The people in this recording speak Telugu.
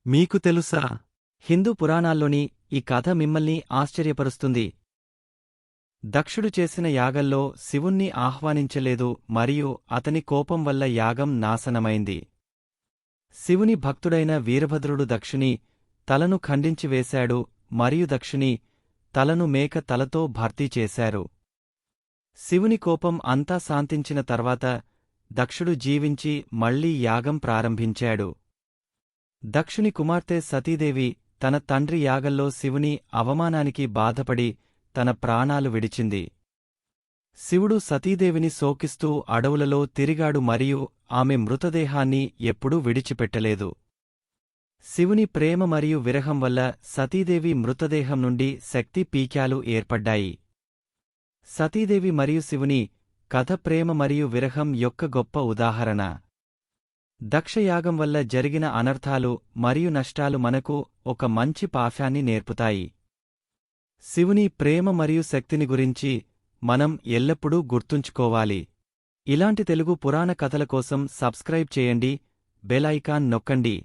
మీకు తెలుసా? హిందూ పురాణాల్లోని ఈ కథ మిమ్మల్ని ఆశ్చర్యపరుస్తుంది. దక్షుడు చేసిన యాగంలో శివుణ్ణి ఆహ్వానించలేదు మరియు అతని కోపం వల్ల యాగం నాశనమైంది. శివుని భక్తుడైన వీరభద్రుడు దక్షుని తలను ఖండించివేశాడు మరియు దక్షుని తలను మేక తలతో భర్తీ చేశారు. శివుని కోపం అంతా శాంతించిన తర్వాత దక్షుడు జీవించి మళ్లీ యాగం ప్రారంభించాడు. దక్షుని కుమార్తె సతీదేవి తన తండ్రి యాగంలో శివుని అవమానానికి బాధపడి తన ప్రాణాలు విడిచింది. శివుడు సతీదేవిని శోకిస్తూ అడవులలో తిరిగాడు మరియు ఆమె మృతదేహాన్ని ఎప్పుడూ విడిచిపెట్టలేదు. శివుని ప్రేమ మరియు విరహం వల్ల సతీదేవి మృతదేహం నుండి శక్తి పీక్యాలు ఏర్పడ్డాయి. సతీదేవి మరియు శివుని కథ ప్రేమ మరియు విరహం యొక్క గొప్ప ఉదాహరణ. దక్షయాగం వల్ల జరిగిన అనర్థాలు మరియు నష్టాలు మనకు ఒక మంచి పాఠాన్ని నేర్పుతాయి. శివుని ప్రేమ మరియు శక్తిని గురించి మనం ఎల్లప్పుడూ గుర్తుంచుకోవాలి. ఇలాంటి తెలుగు పురాణ కథల కోసం సబ్స్క్రైబ్ చేయండి, బెల్ ఐకాన్ నొక్కండి.